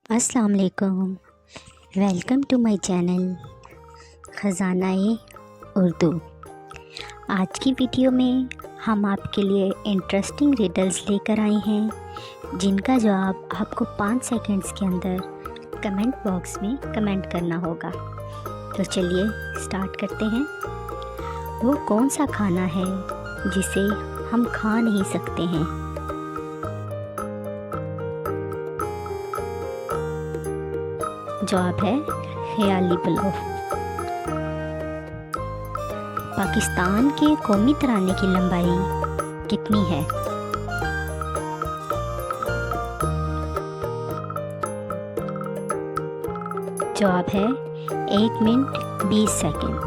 अस्सलाम वालेकुम। Welcome to my channel ख़ज़ाना-ए उर्दू। आज की वीडियो में हम आपके लिए इंटरेस्टिंग रिडल्स लेकर आए हैं जिनका जवाब आपको 5 सेकंड्स के अंदर कमेंट बॉक्स में कमेंट करना होगा। तो चलिए स्टार्ट करते हैं। वो कौन सा खाना है जिसे हम खा नहीं सकते हैं? जवाब है ख़याली पुलाव। पाकिस्तान के कौमी तराने की लंबाई कितनी है? जवाब है 1 मिनट 20 सेकंड।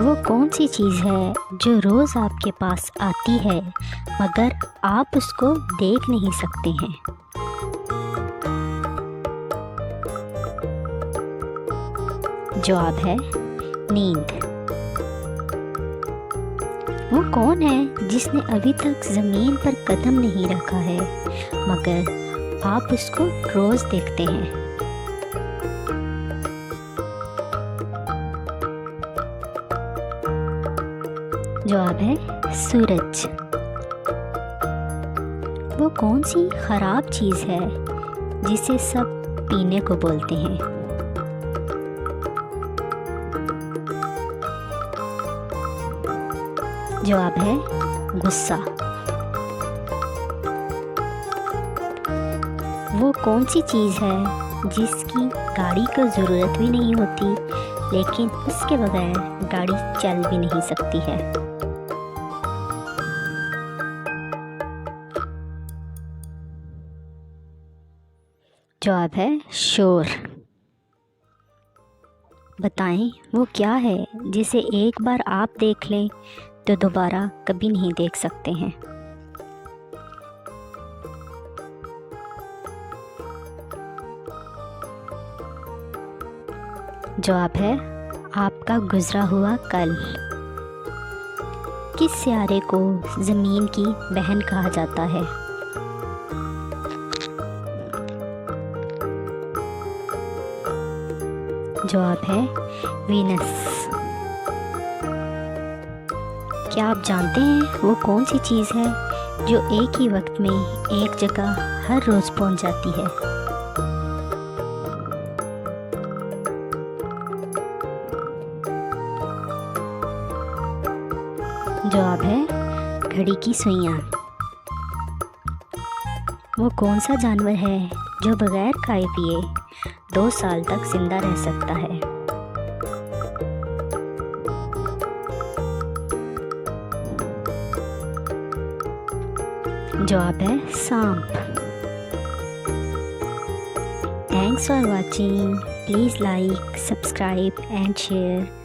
वो कौन सी चीज़ है जो रोज़ आपके पास आती है मगर आप उसको देख नहीं सकते हैं? जवाब है नींद। वो कौन है जिसने अभी तक ज़मीन पर कदम नहीं रखा है मगर आप उसको रोज़ देखते हैं? जवाब है सूरज। वो कौन सी ख़राब चीज़ है जिसे सब पीने को बोलते हैं? जवाब है गुस्सा। वो कौन सी चीज़ है जिसकी गाड़ी को ज़रूरत भी नहीं होती लेकिन उसके बगैर गाड़ी चल भी नहीं सकती है? जवाब है शोर। बताएं वो क्या है जिसे एक बार आप देख लें तो दोबारा कभी नहीं देख सकते हैं? जवाब है आपका गुजरा हुआ कल। किस सियारे को ज़मीन की बहन कहा जाता है? जवाब है वीनस। क्या आप जानते हैं वो कौन सी चीज़ है जो एक ही वक्त में एक जगह हर रोज़ पहुंच जाती है? जवाब है घड़ी की सुइयां। वो कौन सा जानवर है जो बगैर खाए पिए 2 साल तक जिंदा रह सकता है? जवाब है सांप। Thanks for watching. Please like, subscribe and share.